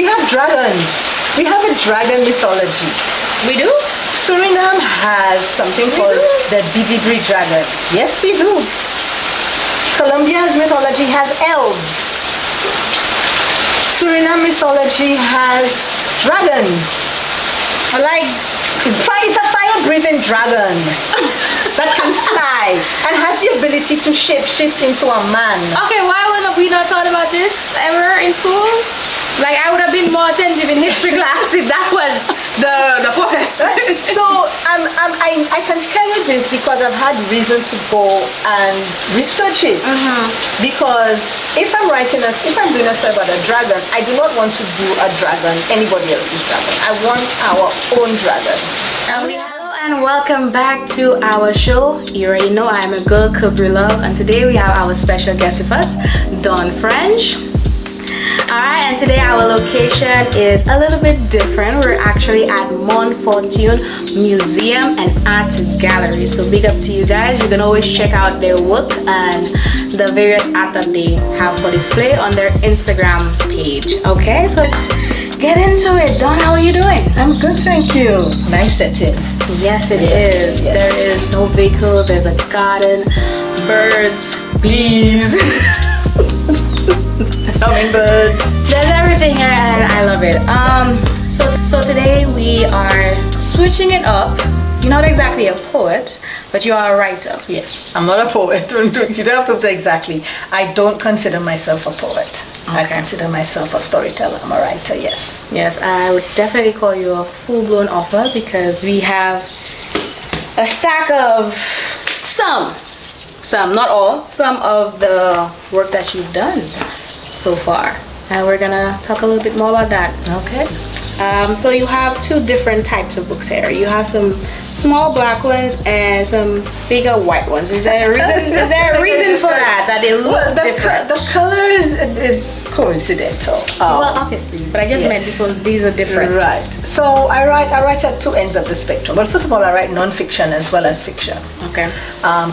We have dragons. We have a dragon mythology. We do? Suriname has something called the Didibri dragon. Yes, we do. Colombia's mythology has elves. Suriname mythology has dragons. It's a fire-breathing dragon that can fly and has the ability to shift into a man. Okay, why would we not thought about this ever in school? Like, I would have been more attentive in history class if that was the focus. So I can tell you this because I've had reason to go and research it. Because if I'm doing a story about a dragon, I do not want to do a dragon, anybody else's dragon. I want our own dragon. Hello and welcome back to our show. You already know I'm a girl, Kubri Love, and today we have our special guest with us, Dawn French. Alright, and today our location is a little bit different. We're actually at Montfortune Museum and Art Gallery. So big up to you guys. You can always check out their work and the various art that they have for display on their Instagram page. Okay, so let's get into it. Dawn, how are you doing? I'm good, thank you. Nice setting. Yes, it is. Yes. There is no vehicles, there's a garden, birds, bees. Hummingbirds. There's everything here and I love it. So today we are switching it up. You're not exactly a poet, but you are a writer. Yes, I'm not a poet. You don't have to say exactly. I don't consider myself a poet. Okay. I consider myself a storyteller. I'm a writer, yes. Yes, I would definitely call you a full-blown author because we have a stack of some, not all, some of the work that you've done so far, and we're gonna talk a little bit more about that. Okay. So you have two different types of books here. You have some small black ones and some bigger white ones. Is there a reason? Is there a reason for that? That they look different? The color is coincidental. Well, obviously, but I just meant this one. These are different. Right. So I write at two ends of the spectrum. But first of all, I write non-fiction as well as fiction. Okay.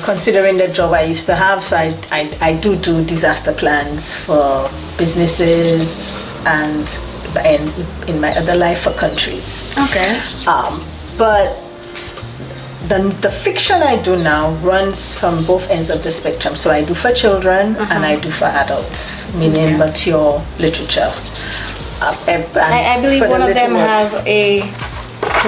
Considering the job I used to have, so I do disaster plans for businesses and in my other life for countries. Okay. But the fiction I do now runs from both ends of the spectrum. So I do for children and I do for adults, meaning mature literature. I believe one of them have a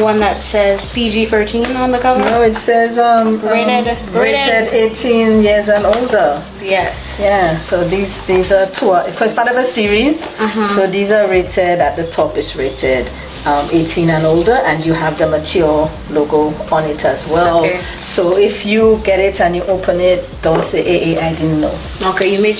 one that says PG-13 on the cover. No, it says rated 18 years and older. Yes. Yeah. So these are two. It's part of a series. So these are rated. At the top is rated 18 and older, and you have the mature logo on it as well. Okay. So if you get it and you open it, don't say, "Hey, I didn't know." Okay, you made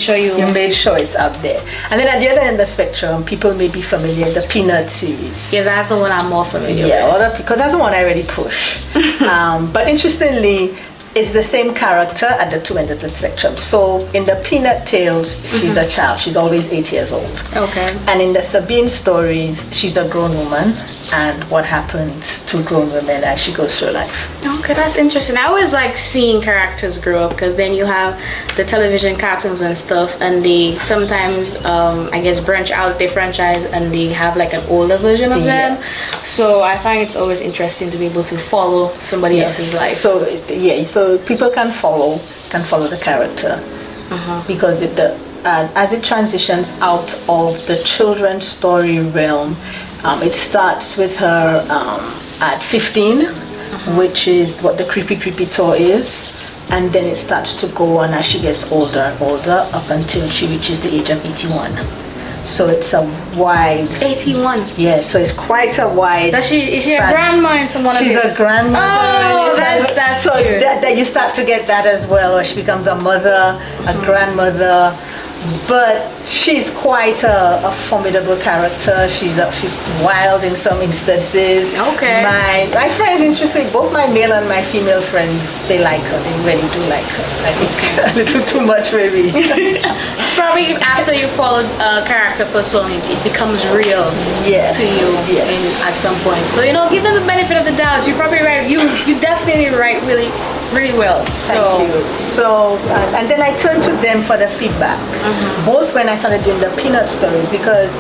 sure it's up there. And then at the other end of the spectrum, people may be familiar with the Peanut series. Yeah, that's the one I'm more familiar with. Yeah, because that's the one I already push. But interestingly, it's the same character at the two ends of the spectrum. So in the Peanut tales, she's a child. She's always 8 years old. Okay. And in the Sabine stories, she's a grown woman, and what happens to grown women as she goes through life. Okay, that's interesting. I always like seeing characters grow up because then you have the television cartoons and stuff, and they sometimes, I guess, branch out their franchise and they have like an older version of them. So I find it's always interesting to be able to follow somebody else's life. So people can follow the character because as it transitions out of the children's story realm, it starts with her at 15, which is what the creepy tour is, and then it starts to go on as she gets older and older up until she reaches the age of 81. So it's a wide 81. Yeah, so it's quite a wide. Is she a grandma in someone? She's a grandmother. Oh, that's so that you start to get that as well. Or she becomes a mother, a grandmother. But she's quite a formidable character. She's wild in some instances. Okay. My friends, interesting. Both my male and my female friends, they like her. They really do like her. I think a little too much, maybe. Probably after you followed a character for so long, it becomes real to you at some point. So give them the benefit of the doubt. You probably write. You definitely write really well. Thank you. So and then I turned to them for the feedback. Both when I started doing the Peanut stories, because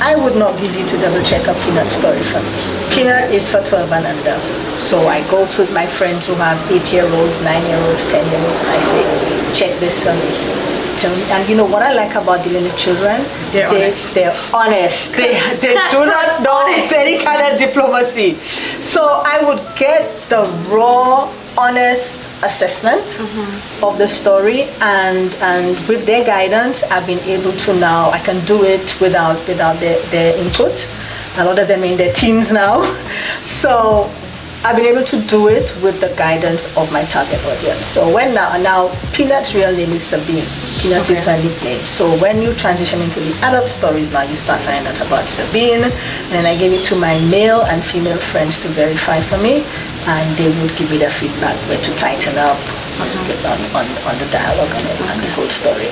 I would not give you to double check a Peanut story for me. Peanut is for 12 and under. So I go to my friends who have 8-year-olds, 9-year-olds, 10-year-olds, and I say, check this for me. Tell me. And you know what I like about dealing with children? They're honest. They're honest. They do not know any kind of diplomacy. So I would get the raw, honest assessment of the story, and with their guidance, I've been able to now, I can do it without their input. A lot of them are in their teens now. So I've been able to do it with the guidance of my target audience. So when now Peanut's real name is Sabine. Peanut is her nickname. So when you transition into the adult stories now, you start finding out about Sabine. And I gave it to my male and female friends to verify for me, and they would give me the feedback where to tighten up on the dialogue and the whole story.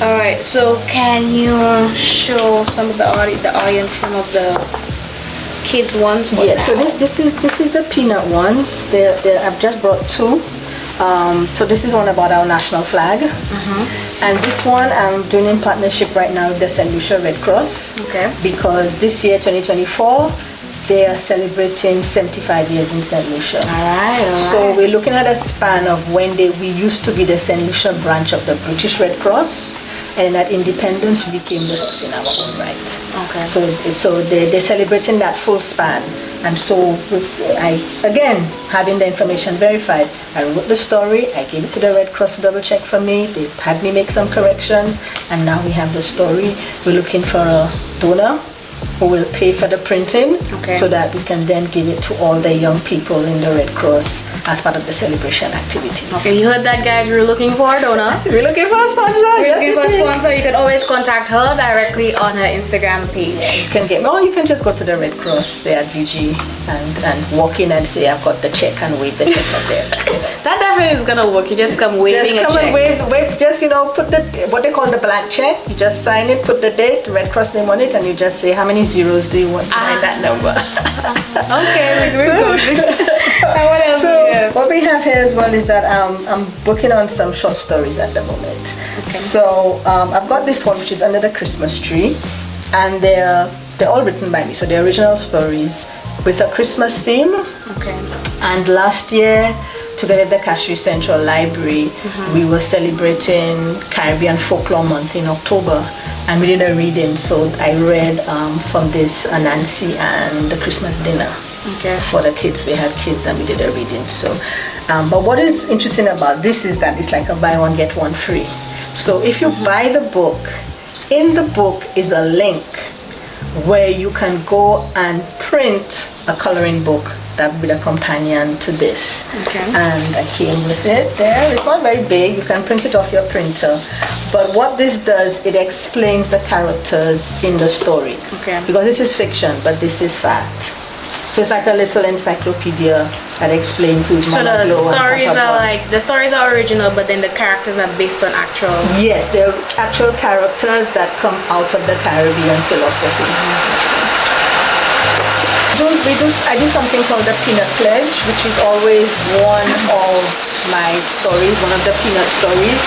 All right. So can you show some of the audience some of the kids ones? Yeah. So this is the Peanut ones. I've just brought two. So this is one about our national flag, and this one I'm doing in partnership right now with the St Lucian Red Cross. Okay. Because this year, 2024, they are celebrating 75 years in St Lucia. All right. So we're looking at a span of when we used to be the St Lucia branch of the British Red Cross, and at independence became the source in our own right. Okay. So they're celebrating that full span, and so again, having the information verified, I wrote the story, I gave it to the Red Cross to double check for me, they had me make some corrections, and now we have the story. We're looking for a donor who will pay for the printing, so that we can then give it to all the young people in the Red Cross as part of the celebration activities. Okay, you heard that, guys. We're looking for a donor. We're looking for a sponsor. We're looking for a sponsor. You can always contact her directly on her Instagram page. Yeah, you can get, or you can just go to the Red Cross there at VG and walk in and say, I've got the check, and wave the check up there. That definitely is gonna work. You just come waving a check. Just come and wave. Just put what they call the blank check. You just sign it, put the date, Red Cross name on it, and you just say how many zeros do you want behind that number. Okay, we're good. What else what we have here as well is that I'm working on some short stories at the moment. Okay. So I've got this one which is Under the Christmas Tree, and they're all written by me. So they're original stories with a Christmas theme. Okay. And last year, together with the Cashew Central Library, we were celebrating Caribbean Folklore Month in October, and we did a reading. So I read from this Nancy and the Christmas dinner for the kids. We had kids and we did a reading. So, but what is interesting about this is that it's like a buy one get one free. So if you buy the book, in the book is a link where you can go and print a coloring book that will be the companion to this. Okay. And I came with it there. It's not very big. You can print it off your printer. But what this does, it explains the characters in the stories. Okay. Because this is fiction, but this is fact. So it's like a little encyclopedia that explains who's Mama Glow. So the stories are original, but then the characters are based on actual. Yes, they're actual characters that come out of the Caribbean philosophy. I do something called the Peanut Pledge, which is always one of my stories, one of the Peanut stories.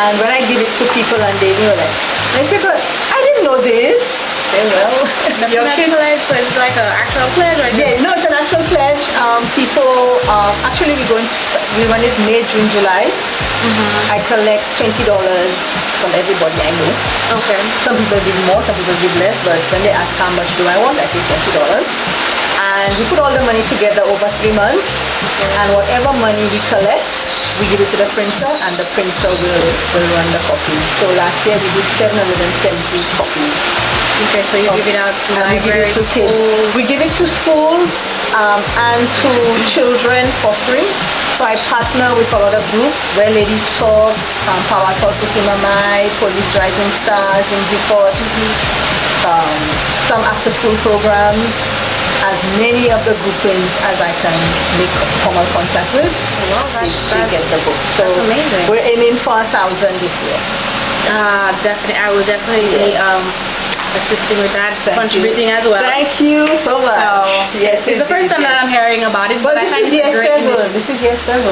And when I give it to people and they know that, they say, but I didn't know this. Say, well, the Peanut Pledge, so it's like an actual pledge? Or no, it's an actual pledge. People, actually we run it May, June, July. I collect $20 from everybody I know. Okay. Some people give more, some people give less, but when they ask how much do I want, I say $20. And we put all the money together over 3 months, and whatever money we collect, we give it to the printer, and the printer will run the copies. So last year we did 770 copies. Okay, so you give it out to libraries, schools. We give it to schools and to children for free. So I partner with a lot of groups where Ladies Talk, Power Salt Putimamai, Police Rising Stars in Beaufort, some after school programs, as many of the groupings as I can make formal contact with. Well, that's get the book. So that's amazing. We're aiming for 1,000 this year. Definitely, I will definitely be assisting with that, contributing as well. Thank you so much. So, yes, it's the first time that I'm hearing about it. But this is year 7. This is year 7.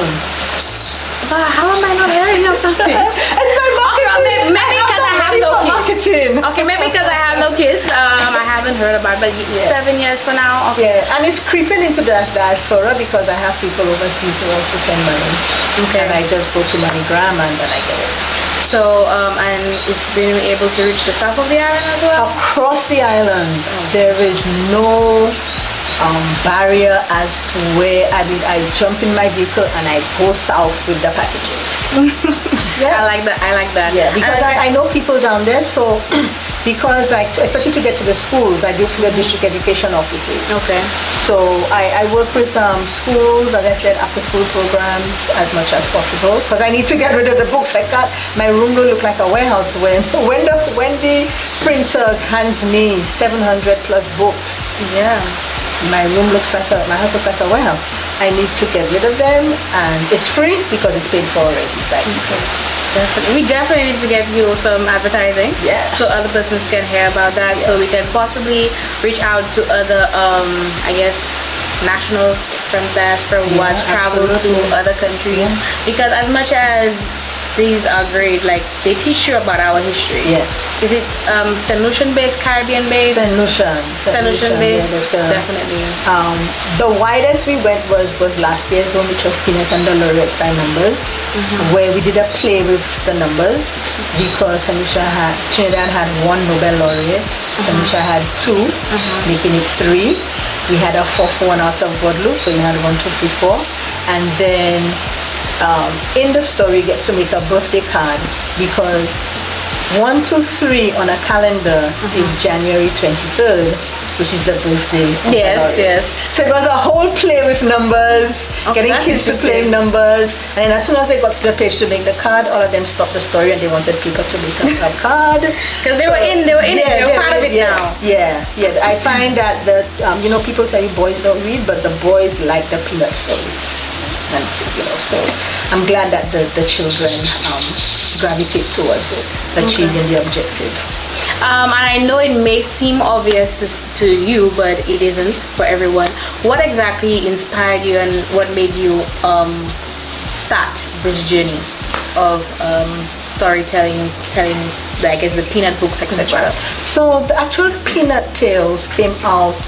How am I not hearing about this? It's my marketing. Maybe because I have no kids. marketing. Okay, maybe because I have no kids, I haven't heard about it, but 7 years for now. Okay. Yeah, and it's creeping into the diaspora because I have people overseas who also send money. Okay. And I just go to MoneyGram and then I get it. So, and it's been able to reach the south of the island as well? Across the island, there is no barrier as to where, I mean, I jump in my vehicle and I go south with the packages. I like that. Yeah, because I know people down there, so because especially to get to the schools, I do through the district education offices. Okay. So I work with schools, as I said, after school programs as much as possible because I need to get rid of the books. I can't, my room will look like a warehouse when the printer hands me 700 plus books. Yeah. My house looks like a warehouse. I need to get rid of them, and it's free because it's paid for already. We definitely need to get you some advertising, so other persons can hear about that, so we can possibly reach out to other, I guess, nationals from diaspora who has traveled to other countries, because as much as these are great, like they teach you about our history. Yes. Is it St Lucian based, Caribbean based? St Lucian based. Definitely. The widest we went was last year's one, which was Peanut and the Laureates by Numbers, where we did a play with the numbers because Trinidad had one Nobel laureate, St Lucia had two, making it three. We had a fourth one out of Guadeloupe, so we had 1, 2, 3, 4, and then. In the story, you get to make a birthday card because 1, 2, 3 on a calendar is January 23rd, which is the birthday. Yes. So it was a whole play with numbers, getting kids to play numbers, and as soon as they got to the page to make the card, all of them stopped the story and they wanted people to make a card because they were part of it now. Yeah. I find that people tell you boys don't read, but the boys like the peanut stories. And so I'm glad that the children gravitate towards it, achieving the objective. And I know it may seem obvious to you, but it isn't for everyone. What exactly inspired you and what made you start this journey of storytelling, telling, like, as the peanut books, etc.? So the actual Peanut Tales came out.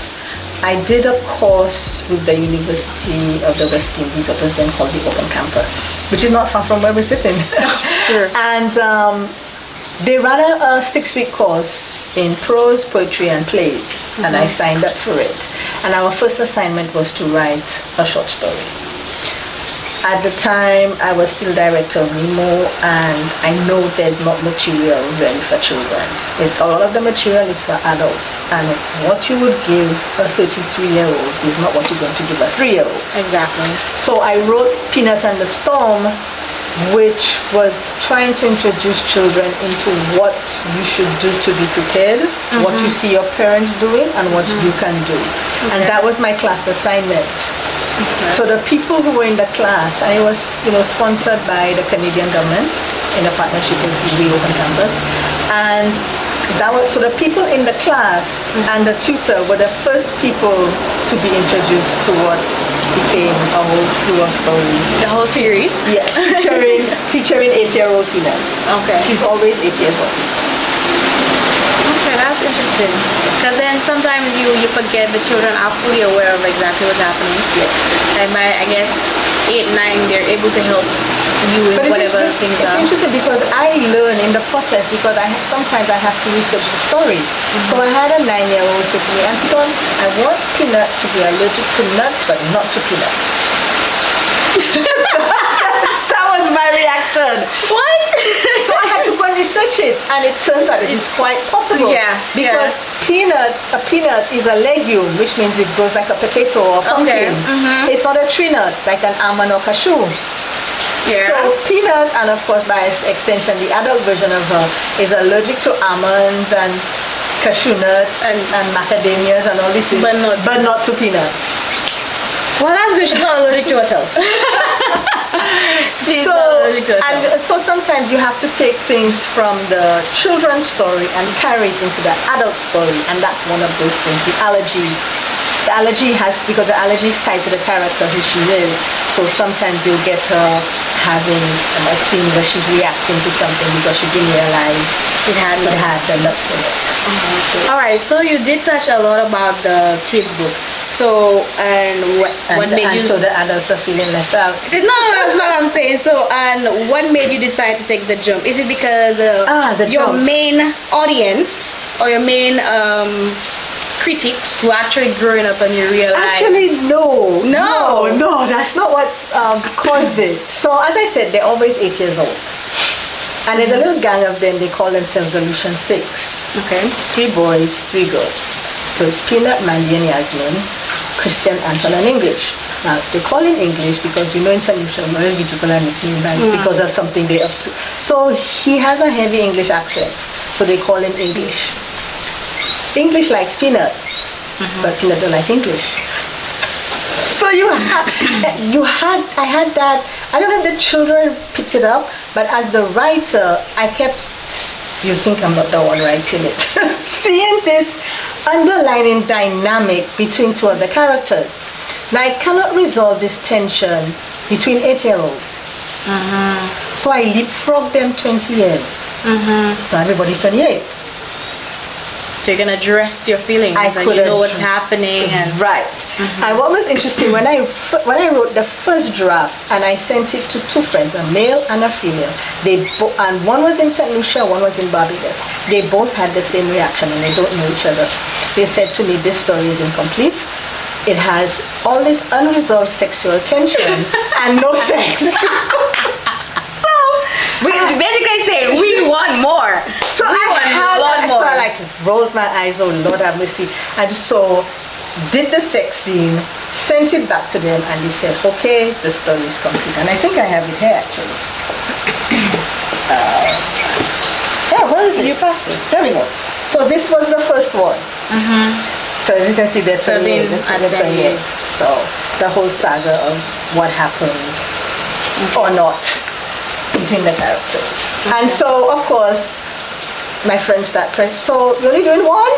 I did a course with the University of the West Indies, what was then called the Open Campus, which is not far from where we're sitting. Sure. And they ran a 6-week course in prose, poetry, and plays, and I signed up for it. And our first assignment was to write a short story. At the time, I was still director of NEMO, and I know there's not material ready for children. All of the material is for adults, and what you would give a 33-year-old is not what you're going to give a 3-year-old. Exactly. So I wrote Peanut and the Storm, which was trying to introduce children into what you should do to be prepared, what you see your parents doing, and what you can do. And that was my class assignment. So the people who were in the class, and it was sponsored by the Canadian government in a partnership with the Open Campus, and so the people in the class and the tutor were the first people to be introduced to what became a whole slew of stories. The whole series? Yeah, featuring 8-year-old Peanut. Okay. She's always 8 years old. Okay, that's interesting. Because then sometimes you forget the children are fully aware of exactly what's happening. Yes. And by, I guess, 8, 9, they're able to help you with whatever things are. It's interesting because I learn in the process because sometimes I have to research the story. So I had a 9-year-old say to me, Auntie Dawn, I want Peanut to be allergic to nuts but not to peanut. That was my reaction. What? So I had to go and research it, and it turns out it is quite possible. Yeah. Because a peanut is a legume, which means it grows like a potato or a pumpkin. It's not a tree nut like an almond or cashew. Yeah. So Peanut, and of course by extension the adult version of her, is allergic to almonds and cashew nuts and macadamias and all these things, but not to peanuts. Well, that's good. She's not allergic to herself. She's not allergic to herself. And so sometimes you have to take things from the children's story and carry it into the adult story, and that's one of those things. The allergy because the allergy is tied to the character who she is. So sometimes you'll get her having a scene where she's reacting to something because she didn't realize it had the nuts in it. All right, so you did touch a lot about the kids book. So what made you? So the adults are feeling left out. No, that's not what I'm saying. So and what made you decide to take the jump? Is it because your main audience or your main critics were actually growing up and you realized? Actually, no, that's not what caused it. So as I said, they're always 8 years old. And there's a little gang of them, they call themselves the Lucian Six. Okay. 3 boys, 3 girls. So it's Peanut, Mandy and Yasmin, Christian, Anton and English. Now they call him English because in St Lucian people are nicknamed because of something they're up to. So he has a heavy English accent. So they call him English. English likes Peanut, but Peanut don't like English. So I had that. I don't know if the children picked it up, but as the writer, I kept. You think I'm not the one writing it? Seeing this underlining dynamic between 2 of the characters. Now I cannot resolve this tension between 8-year-olds. So I leapfrogged them 20 years. So everybody's 28. So you're gonna address your feelings and you know what's happening. And right. And what was interesting when I wrote the first draft and I sent it to 2 friends, a male and a female. And one was in St Lucia, one was in Barbados. They both had the same reaction and they don't know each other. They said to me, "This story is incomplete. It has all this unresolved sexual tension and no sex." We basically say we want more. So I like rolled my eyes, oh Lord have mercy. And so did the sex scene, sent it back to them, and they said, "Okay, the story is complete." And I think I have it here actually. Where is it? You passed it. There we go. So this was the first one. So as you can see, there's 28. So the whole saga of what happened or not between the characters. And so, of course, my friends start crying. So you're only doing one?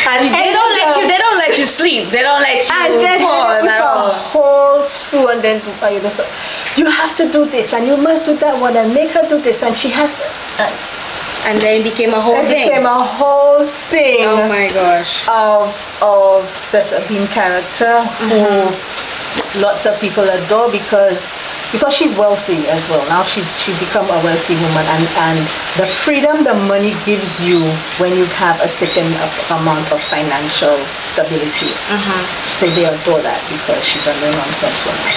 And they don't let you sleep. They don't let you pause at all. A whole stew, and then you have to do this, and you must do that one, and make her do this, and she has. And then it became a whole thing. It became a whole thing. Oh my gosh. Of the Sabine character, who lots of people adore because she's wealthy as well. Now she's become a wealthy woman, and the freedom the money gives you when you have a certain amount of financial stability. So they adore that because she's a no nonsense woman.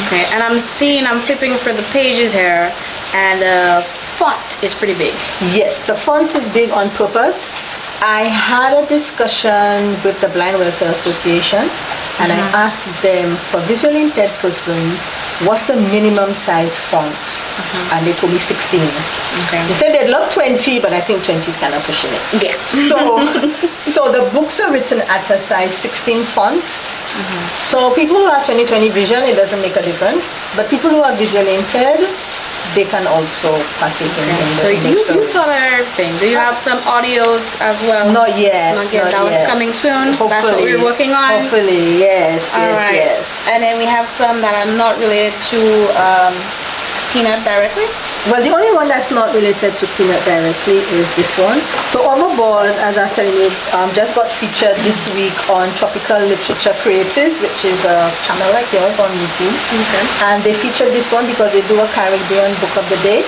Okay, and I'm flipping for the pages here, and the font is pretty big. Yes, the font is big on purpose. I had a discussion with the Blind Welfare Association, and I asked them, for visually impaired person, what's the minimum size font? And they told me 16. Okay. They said they'd love 20, but I think 20 is kind of pushing it. Yes. So the books are written at a size 16 font. So people who have 20/20 vision, it doesn't make a difference. But people who are visually impaired, they can also partake in the stories. So you cover everything. Do you have some audios as well? Not yet. That one's coming soon. Hopefully. That's what we're working on. Hopefully, yes. And then we have some that are not related to Peanut directly. Well, the only one that's not related to Peanut directly is this one. So Overboard, as I said, just got featured this week on Tropical Literature Creatives, which is a channel like yours on YouTube. Okay. And they featured this one because they do a Caribbean Book of the Day.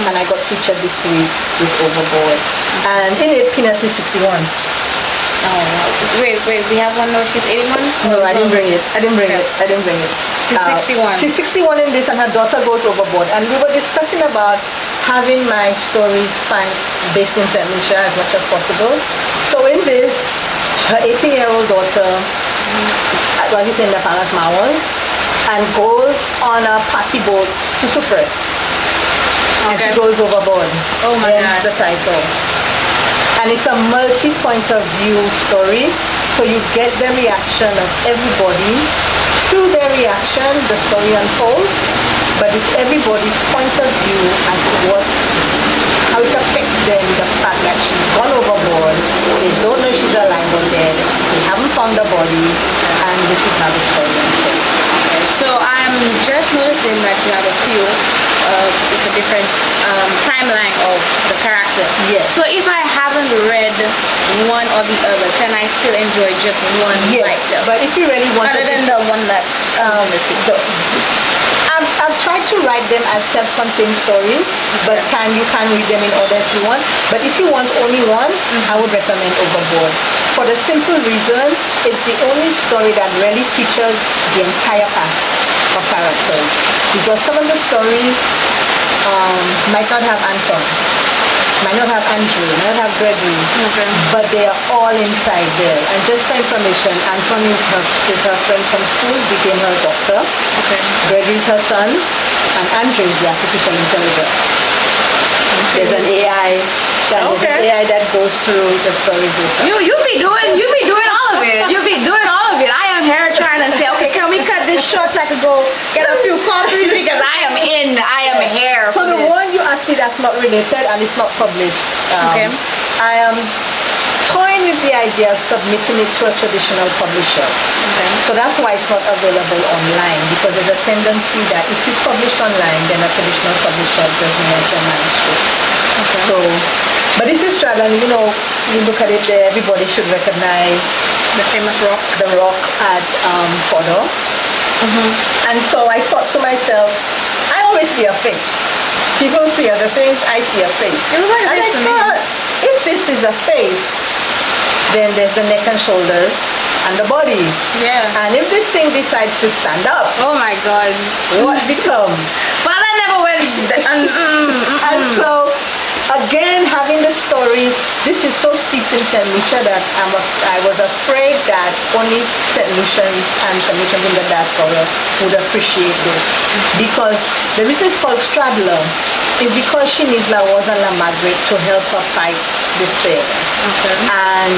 And I got featured this week with Overboard. And in it, Peanut is 61. Oh, wait, we have one more. She's 81? No, I didn't bring it. She's 61. She's 61 in this, and her daughter goes overboard. And we were discussing about having my stories based in St Lucia as much as possible. So in this, her 18-year-old daughter, well, he's in the Palace Mawans, and goes on a party boat to Sufre. And she goes overboard. Oh my God. Hence the title. And it's a multi-point of view story, so you get the reaction of everybody. Through their reaction, the story unfolds, but it's everybody's point of view as to how it affects them, the fact that she's gone overboard, they don't know she's alive or dead, they haven't or the other? Can I still enjoy just one by Yes, itself? but if you really want Other than the one that I've tried to write them as self-contained stories, but you can read them in order if you want. But if you want only one, I would recommend Overboard. For the simple reason, it's the only story that really features the entire cast of characters. Because some of the stories might not have Anton, might not have Andrew, might not have Gregory, but they are all inside there. And just for information, Anton is her friend from school, became her doctor. Gregory is her son, and Andrew is the artificial intelligence. There's an AI. There's an AI that goes through the stories with her. You be doing all of it. You be doing all of it. I am here trying to say, okay, can we cut this short so I could go get a few coffees because I am here. So the one you asked me that's not related and it's not published. I am toying with the idea of submitting it to a traditional publisher. So that's why it's not available online, because there's a tendency that if it's published online, then a traditional publisher doesn't want your manuscript. So, but this is Straddle, you look at it there, everybody should recognize the famous rock. The rock at Fodor. And so I thought to myself, I always see a face. People see other things, I see a face. And I thought, if this is a face, then there's the neck and shoulders and the body. And if this thing decides to stand up, oh my God, what becomes? Well, I never went. And so, again, having the stories, this is so steeped in St. Lucia that I was afraid that only St. Lucians and St. Lucians in the diaspora would appreciate this. Because the reason it's called Straddler is because she needs La Rose and La Margaret to help her fight this thing. And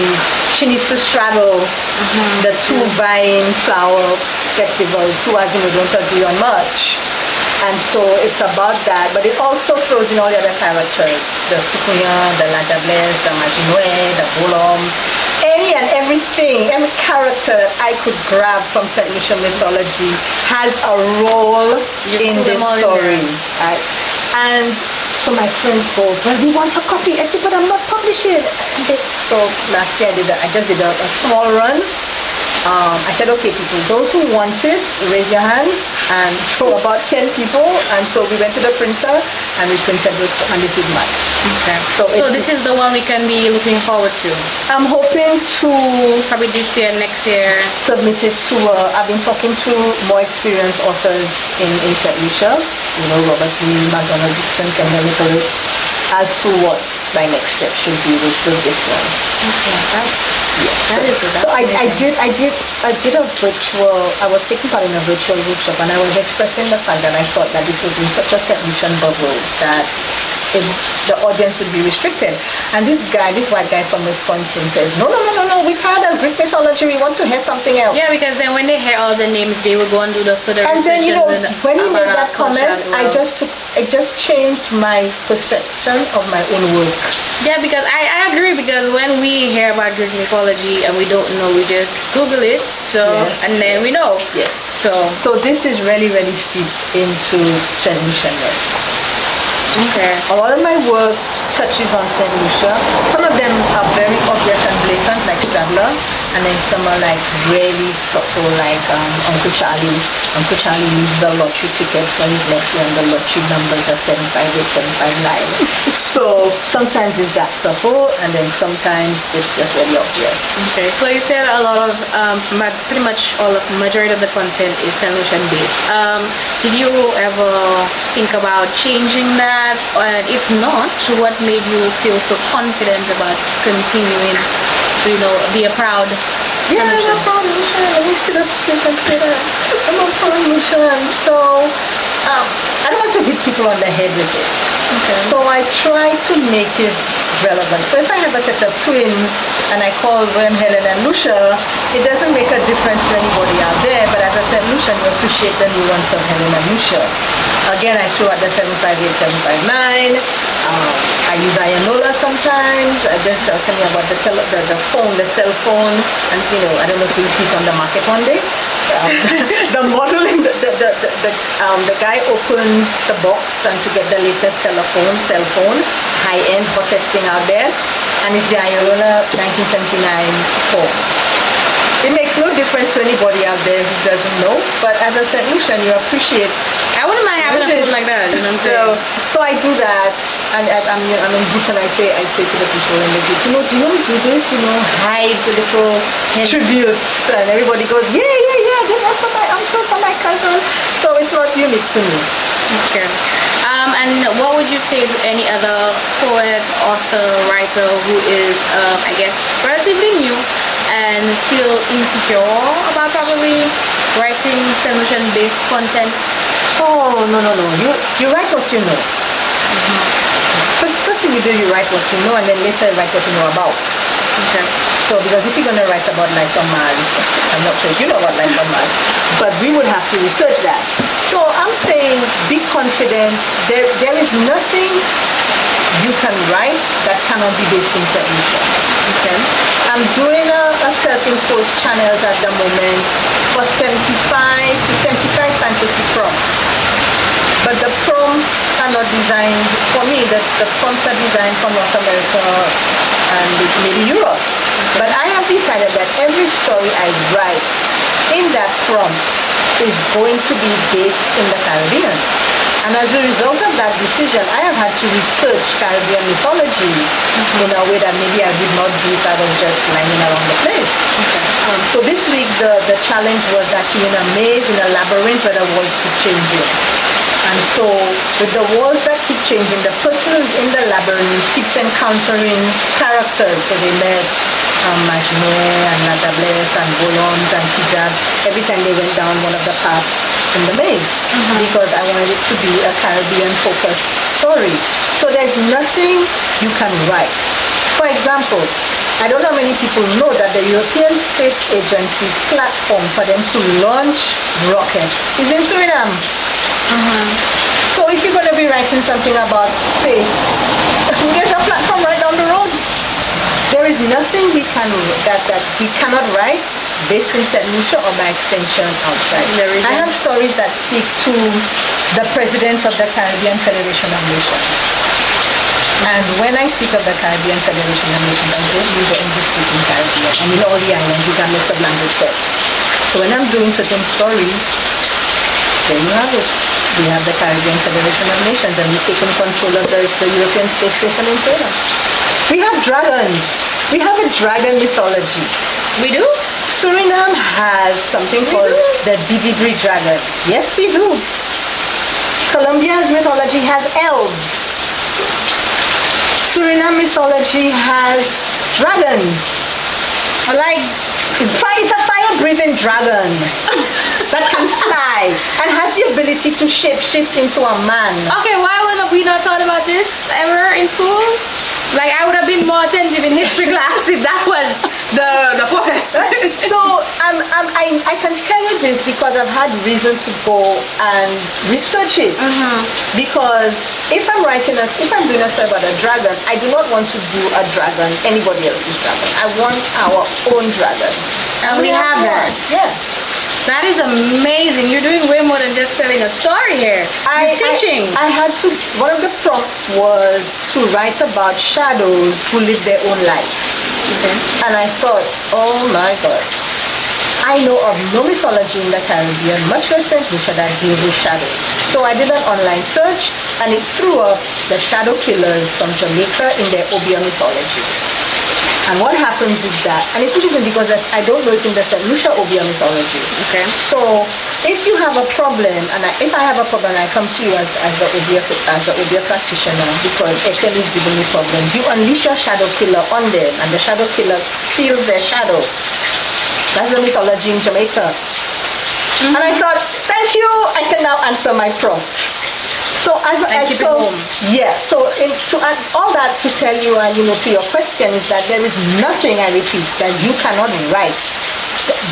she needs to straddle the two vine flower festivals who, as you know, don't agree on much. And so it's about that, but it also throws in all the other characters, the Sukuyan, the Lantables, the Majinwe, the Bolom, any and everything, every character I could grab from St. Lucian mythology has a role in this story. And so my friends go, well, we want a copy. I said, but I'm not publishing. So last year I just did a small run. I said, okay, people, those who want it, raise your hand. And so about 10 people, and so we went to the printer and we printed those, and this is mine. So this is the one we can be looking forward to. I'm hoping to probably this year, next year, submit it to. I've been talking to more experienced authors in St. Lucia. Robert Lee, McDonald Dixon, Kendall Nicolette, as to what my next step should be with this one. So I did a virtual. I was taking part in a virtual workshop, and I was expressing the fact that I thought that this was in such a St. Lucian bubble that the audience would be restricted. And this white guy from Wisconsin says, no, we're tired of Greek mythology, we want to hear something else. Yeah, because then when they hear all the names, they will go and do the further research. And then, when he made that comment, well. it just changed my perception of my own work. Yeah, because I agree, because when we hear about Greek mythology and we don't know, we just Google it, and then we know. Yes. So this is really, really steeped into St. Lucianness. A lot of my work touches on St. Lucia. Some of them are very obvious and blatant, like Straddler, and then some are like really subtle, like Uncle Charlie. Uncle Charlie leaves a lottery ticket for his nephew, and the lottery numbers are 758, 759. So sometimes it's that subtle, and then sometimes it's just really obvious. So you said a lot of, pretty much all of the majority of the content is St. Lucian based. Did you ever think about changing that? And if not, what made you feel so confident about continuing to, be a proud I'm a proud Lucian. Let me sit up straight and say that. I'm a proud Lucian. So I don't want to hit people on the head with it. So I try to make it relevant. So if I have a set of twins and I call them Helen and Lucia, it doesn't make a difference to anybody out there, but as I said, Lucian, you appreciate the nuance of Helen and Lucia. Again, I throw out the 758, 759. I use Ayanola sometimes. There's something about the phone, the cell phone, and I don't know if you'll see it on the market one day. the model in the guy opens the box and to get the latest cell phone, high-end, hottest thing out there, and it's the Iona 1979 phone. It makes no difference to anybody out there who doesn't know, but as a St Lucian, you appreciate. I wouldn't mind having a phone like that, you know what I'm saying? So I do that, and I'm in groups, and I say to the people in the group, do you do this, hide the little tributes, and everybody goes, yeah, they're not for my uncle, for my cousin, so it's not unique to me. Okay. And what would you say to any other poet, author, writer who is, I guess, relatively new and feel insecure about probably writing St Lucian based content? Oh, no. You write what you know. First thing you do, you write what you know, and then later you write what you know about. Okay. So, because if you're going to write about life on Mars, I'm not sure if you know about life on Mars, but we would have to research that. So I'm saying be confident. There is nothing you can write that cannot be based in St Lucian. Okay? I'm doing a self-imposed channel at the moment for 75 fantasy prompts. But the prompts are not designed for me. The prompts are designed for North America and maybe Europe. But I have decided that every story I write in that prompt is going to be based in the Caribbean. And as a result of that decision, I have had to research Caribbean mythology in a way that maybe I would not do if I was just lying around the place. Okay. So this week, the challenge was that you're in a maze, in a labyrinth where the walls keep changing. And so with the walls that keep changing, the person who's in the labyrinth keeps encountering characters. So they met Majneh and Nadables and Bolons and Tijabs every time they went down one of the paths in the maze, because I wanted it to be a Caribbean-focused story. So there's nothing you can write. For example, I don't know how many people know that the European Space Agency's platform for them to launch rockets is in Suriname. So if you're going to be writing something about space, there's a platform right down the road. There is nothing that we cannot write based in St Lucia or by extension outside. I have stories that speak to the president of the Caribbean Federation of Nations. And when I speak of the Caribbean Federation of Nations, I don't use the English-speaking Caribbean. I mean all the islands, regardless of language set. So when I'm doing certain stories, there you have it. We have the Caribbean Federation of Nations, and we've taken control of the European Space Station in Suriname. We have dragons. We have a dragon mythology. We do? Suriname has something called the Didibri dragon. Yes, we do. Colombia's mythology has elves. Suriname mythology has dragons. It's a fire-breathing dragon that can fly and has the ability to shift into a man. Okay, why would we not thought about this ever in school? I would have been more attentive in history class if that was the focus. So I can tell you this because I've had reason to go and research it. Because if I'm doing a story about a dragon, I do not want to do a dragon, anybody else's dragon. I want our own dragon. And we have that. Yeah. That is amazing. You're doing way more than just telling a story here. You're teaching. One of the prompts was to write about shadows who live their own life. Okay. And I thought, oh my God, I know of no mythology in the Caribbean, much less St Lucia, that deals with shadows. So I did an online search, and it threw up the shadow killers from Jamaica in their Obia mythology. And what happens is that, and it's interesting because I don't know it in the St Lucia Obia mythology. Okay. So if you have a problem, and if I have a problem, I come to you as the Obia practitioner because Ethel is giving me problems. You unleash your shadow killer on them, and the shadow killer steals their shadow. That's the mythology in Jamaica. And I thought, thank you, I can now answer my prompt. So all that to tell you, and to your question is that there is nothing, I repeat, that you cannot write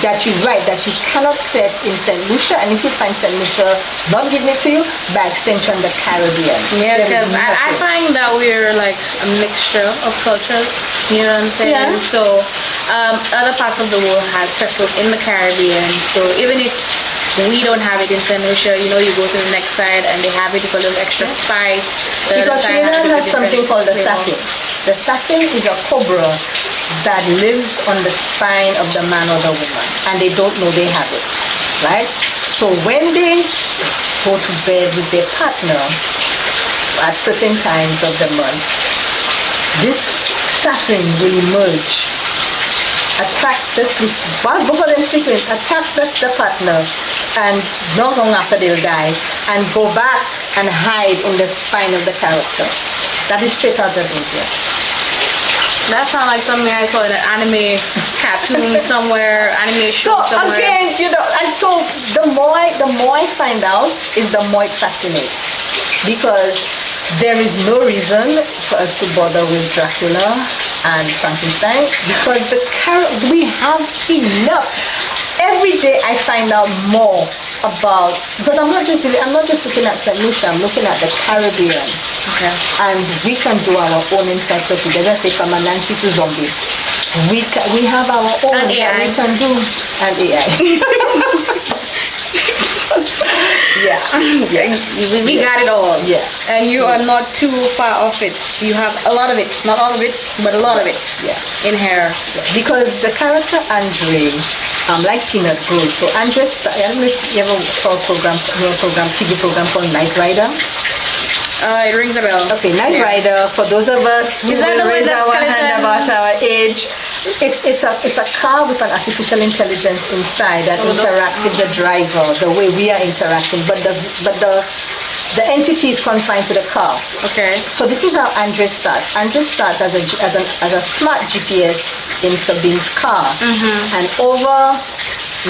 that you write that you cannot set in St. Lucia, and if you find St. Lucia not giving it to you, by extension the Caribbean. Yeah, because I find that we're like a mixture of cultures, you know what I'm saying? Yeah. So other parts of the world has settled in the Caribbean, so even if we don't have it in St. Lucia, you know, you go to the next side and they have it with a little extra spice. Because Trinidad has something called the sapling. The sapling is a cobra that lives on the spine of the man or the woman, and they don't know they have it, right? So when they go to bed with their partner at certain times of the month, this sapling will emerge, attack the sleep, while both of them sleeping, attack the partner, and not long after they'll die, and go back and hide in the spine of the character. That is straight out of India. That sounds like something I saw in an anime cartoon somewhere, anime show somewhere. So again, you know, and so the more I find out is the more it fascinates, because there is no reason for us to bother with Dracula and Frankenstein, because we have enough. Every day I find out more about, because I'm not just looking at St. Lucia, I'm looking at the Caribbean. Okay. And we can do our own encyclopedia. Let's say from a Nancy to zombie. We have our own and that AI. we can do, and AI. We got it all. Yeah. And you are not too far off it. You have a lot of it. Not all of it, but a lot of it. Yeah. In here. Because the character Andre, like Peanut grows. So Andre, I don't know if you ever saw a TV program called Knight Rider. It rings a bell. Okay, Knight Rider, for those of us who will raise our hand about our age, it's a car with an artificial intelligence inside that interacts with the driver the way we are interacting, but the entity is confined to the car. Okay. So this is how Andre starts. Andre starts as a smart GPS in Sabine's car, and over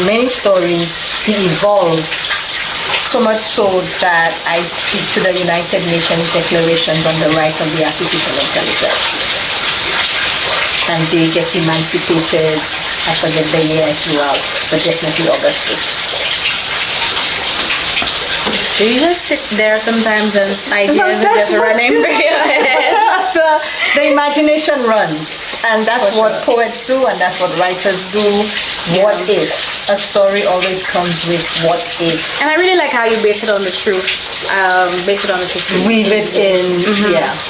many stories he evolves. So much so that I speak to the United Nations declarations on the right of the artificial intelligence. And they get emancipated, I forget the year I flew out, but definitely August 1st. Do you just sit there sometimes and ideas are just running through your head? The imagination runs, and that's what poets do, and that's what writers do. What if? A story always comes with what if. And I really like how you base it on the truth. Weave it in,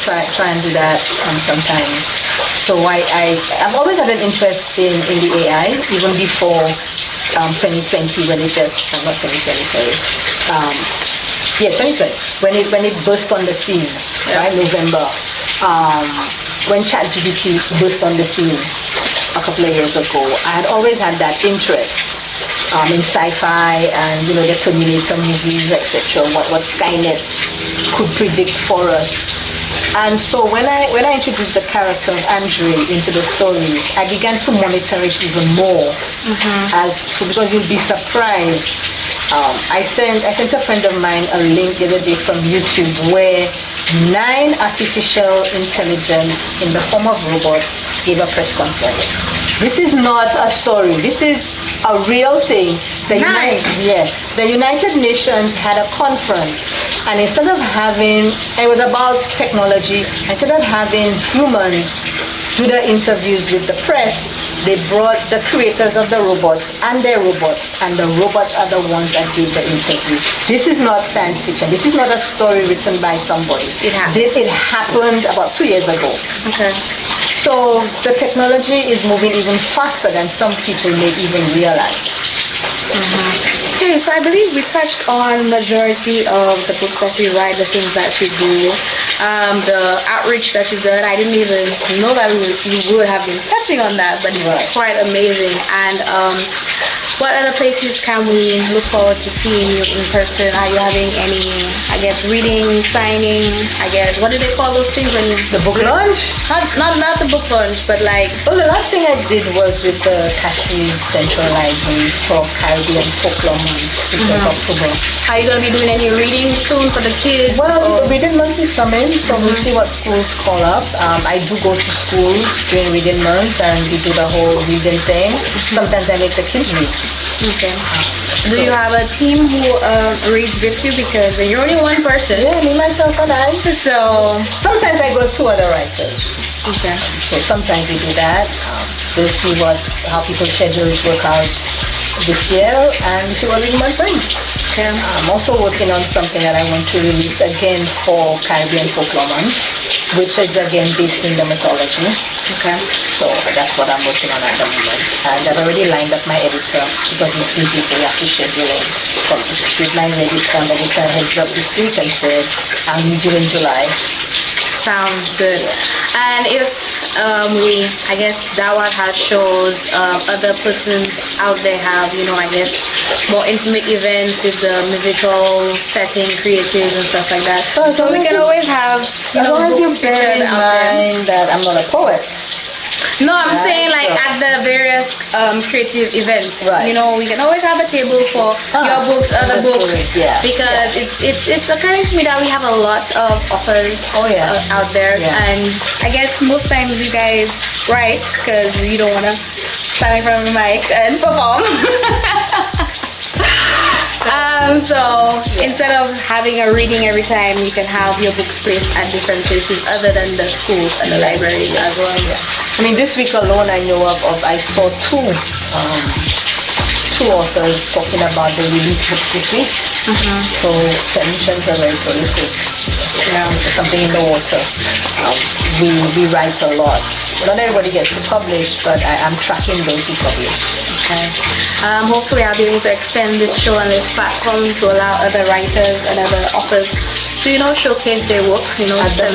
try and do that sometimes. So I've always had an interest in the AI, even before 2020 when it just, not 2020, sorry. 2020, when it burst on the scene, right, November. When ChatGPT burst on the scene a couple of years ago, I had always had that interest in sci-fi and the Terminator movies, etc. What Skynet could predict for us. And so when I introduced the character of Andre into the stories, I began to monitor it even more, because you'll be surprised. I sent a friend of mine a link the other day from YouTube where 9 artificial intelligence in the form of robots gave a press conference. This is not a story. This is a real thing. The United Nations had a conference, and instead of having, it was about technology, instead of having humans do the interviews with the press, they brought the creators of the robots and their robots, and the robots are the ones that gave the interview. This is not science fiction. This is not a story written by somebody. It happened about 2 years ago. Okay. So the technology is moving even faster than some people may even realize. Okay, so I believe we touched on majority of the books that you write, the things that you do, the outreach that you've done. I didn't even know that you would have been touching on that, but it's quite amazing. And what other places can we look forward to seeing you in person? Are you having any, I guess, reading, signing, I guess, what do they call those things when you... The book launch? Not the book launch, but like... Well, the last thing I did was with the Cashier's Central Library for Caribbean Folklore Month, which was October. Are you going to be doing any reading soon for the kids? Well, reading month is coming, so we'll see what schools call up. I do go to schools during reading month and we do the whole reading thing. Sometimes I make the kids read. Okay. Do you have a team who reads with you? Because you're only one person. Yeah, me, myself, and I. So sometimes I go to other writers. Okay. So sometimes we do that. We'll see how people's schedules work out this year and see what reading month brings. Okay. I'm also working on something that I want to release again for Caribbean Folklore Month, which is again based in the mythology. Okay. So that's what I'm working on at the moment. And I've already lined up my editor because it's busy, so we have to schedule it. With my editor heads up this week and said, I'll need you in July. Sounds good. And if I guess Dawat has shows, other persons out there have, I guess, more intimate events with the musical setting, creatives and stuff like that. So we can always have, as long as you bear in mind that I'm not a poet. No, I'm saying like at the various creative events. Right. We can always have a table for your books, other books, because it's occurring to me that we have a lot of authors out there, and I guess most times you guys write because you don't want to stand in front of the mic and perform. So instead of having a reading every time, you can have your books placed at different places other than the schools and the libraries as well. I mean, this week alone, I know I saw two authors talking about the release books this week. So submissions are very prolific. There's something in the water. We write a lot. Not everybody gets to publish, but I'm tracking those who publish. Okay. Hopefully I'll be able to extend this show and this platform to allow other writers and other authors to, showcase their work, at the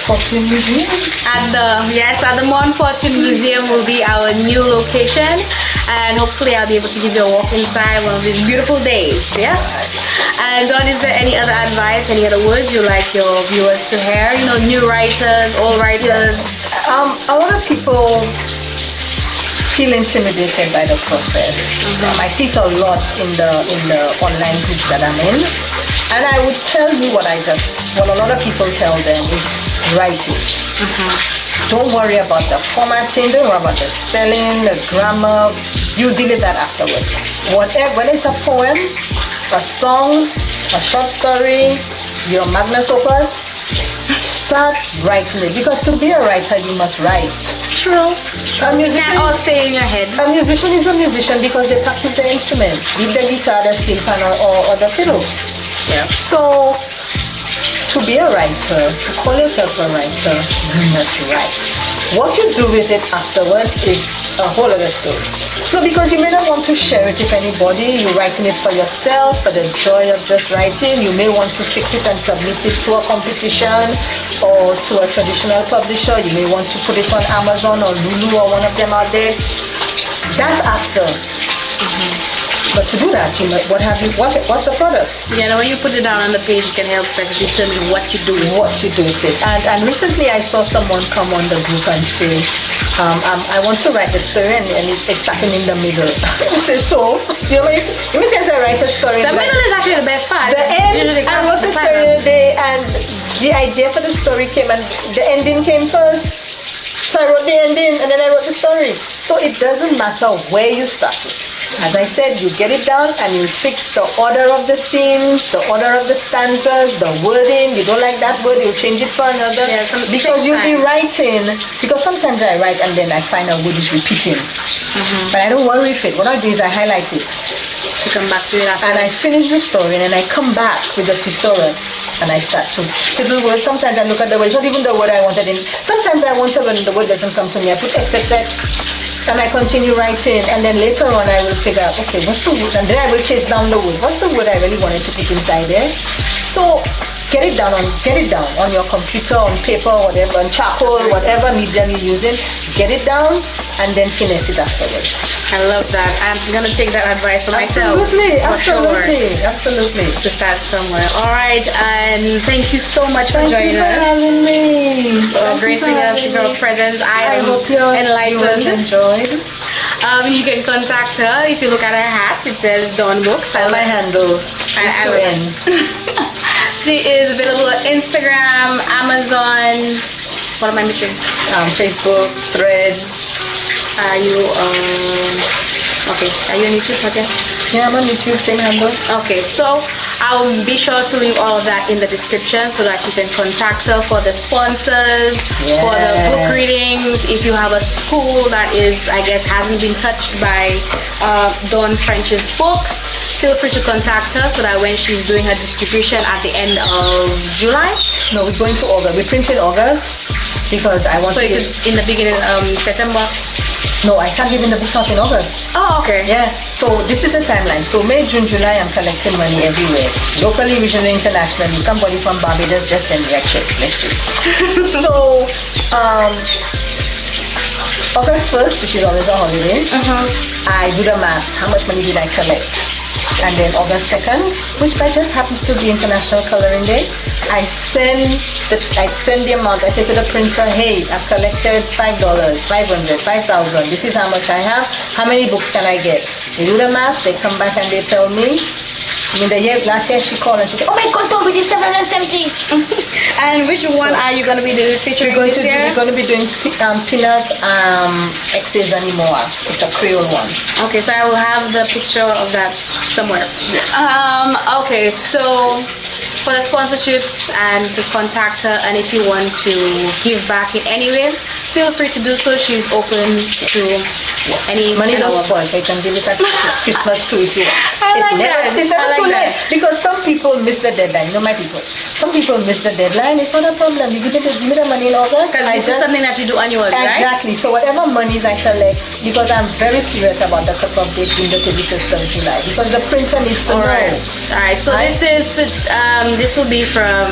Fortune Museum. At the Mon Fortune Museum will be our new location, and hopefully I'll be able to give you a walk inside one of these beautiful days. Yeah. And Dawn, is there any other advice, any other words you'd like your viewers to hear? New writers, old writers. A lot of people feel intimidated by the process. I see it a lot in the online groups that I'm in, and I would tell you what a lot of people tell them is write it. Don't worry about the formatting, don't worry about the spelling, the grammar. You deal with that afterwards. Whether it's a poem, a song, a short story, your magnus opus, start writing it, because to be a writer you must write. True. You can't all stay in your head. A musician is a musician because they practice their instrument, be the guitar, the steel pan, or the fiddle. Yeah. So to be a writer, to call yourself a writer, you must write. What you do with it afterwards is a whole other story. So because you may not want to share it with anybody, you're writing it for yourself, for the joy of just writing. You may want to fix it and submit it to a competition or to a traditional publisher. You may want to put it on Amazon or Lulu or one of them out there. That's after. But to do that, what's the product? Yeah, when you put it down on the page, you can help determine what you do with it. And recently I saw someone come on the group and say, I want to write a story and it's happening in the middle. I say, so, you can write a story. The middle is actually the best part. The end, I wrote the story today and the idea for the story came and the ending came first. So I wrote the ending and then I wrote the story. So it doesn't matter where you start it. As I said, you get it down and you fix the order of the scenes, the order of the stanzas, the wording. You don't like that word, you change it for another. Yeah, because you'll be writing. Because sometimes I write and then I find a word is repeating. But I don't worry with it. What I do is I highlight it. To come back to it after. And I finish the story and then I come back with the thesaurus and I start to fiddle words. Sometimes I look at the word, it's not even the word I wanted in. Sometimes I want to when the word doesn't come to me, I put XXX. and I continue writing, and then later on I will figure out, okay, what's the wood, and then I will chase down the wood. What's the wood I really wanted to put inside there? So get it down on your computer, on paper, whatever, on charcoal, whatever medium you're using. Get it down and then finesse it afterwards. I love that. I'm gonna take that advice for myself. Absolutely. To start somewhere. All right, and thank you so much for joining us. Having me. For gracing us with your presence. I hope you enlightened. Enjoyed. You can contact her. If you look at her hat, it says Dawnnbooks. All my handles. Two ends. She is available on Instagram, Amazon. What am I missing? Facebook, Threads. Are you okay? Are you on YouTube? Okay. Yeah, I'm on YouTube, same handle. Okay, so I'll be sure to leave all of that in the description so that you can contact her for the sponsors, for the book readings. If you have a school that is, I guess, hasn't been touched by Dawn French's books, feel free to contact her so that when she's doing her distribution at the end of July. No, we're going to August. We print in August because I want to get in the beginning September. No, I can't give in the books out in August. Oh, okay. Yeah. So this is the timeline. So May, June, July, I'm collecting money everywhere. Locally, regionally, internationally. Somebody from Barbados just send me a check. Let's see. So August 1st, which is always a holiday, I do the maths. How much money did I collect? And then August 2nd, which by just happens to be International Coloring Day, I send the amount. I say to the printer, hey, I've collected $5, $500, $5,000. This is how much I have. How many books can I get? They do the math. They come back and they tell me. Last year she called and she said, oh my God, which is 770. And which one are you going to be doing featuring this year? We're going to be doing Peanut X's anymore. It's a Creole one. Okay, so I will have the picture of that somewhere. Yeah. Okay, so for the sponsorships and to contact her, and if you want to give back in any way, feel free to do so. She's open to any money. Don't spoil. I can give it at Christmas too if you want. It's never too late because some people miss the deadline. You know, my people. Some people miss the deadline. It's not a problem. You give me the money in August. Because this is something that you do annually, right? Exactly. So whatever monies I collect, because I'm very serious about the cut-off date being the 31st of July, because the printer needs to know. All right. So this is the this will be from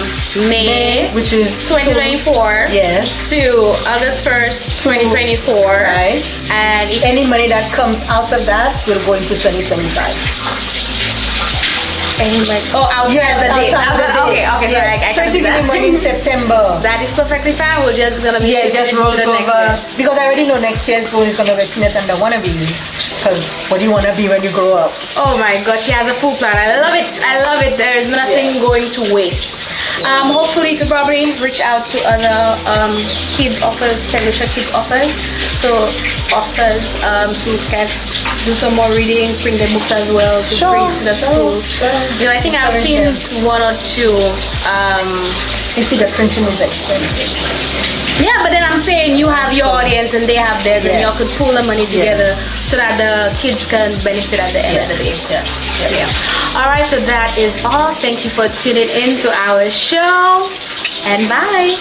May, which is 2024, yes, to August 1st, 2024, right? And if any money that comes out of that will go into 2025. Outside the date. Okay, sorry. So if you give me money in September, that is perfectly fine. We're just gonna be just rolls over because I already know next year's goal is gonna be Peanut and the wannabes. Because what do you wanna be when you grow up? Oh my gosh, she has a full plan. I love it. There is nothing going to waste. Hopefully you could probably reach out to other kids offers, St Lucian kids offers. So authors to do some more reading, print their books as well to bring to the school. Because I think I've seen one or two. You see, the printing is expensive. Yeah, but then I'm saying you have your audience and they have theirs, and y'all could pool the money together so that the kids can benefit at the end of the day. All right, so that is all. Thank you for tuning in to our show, and bye.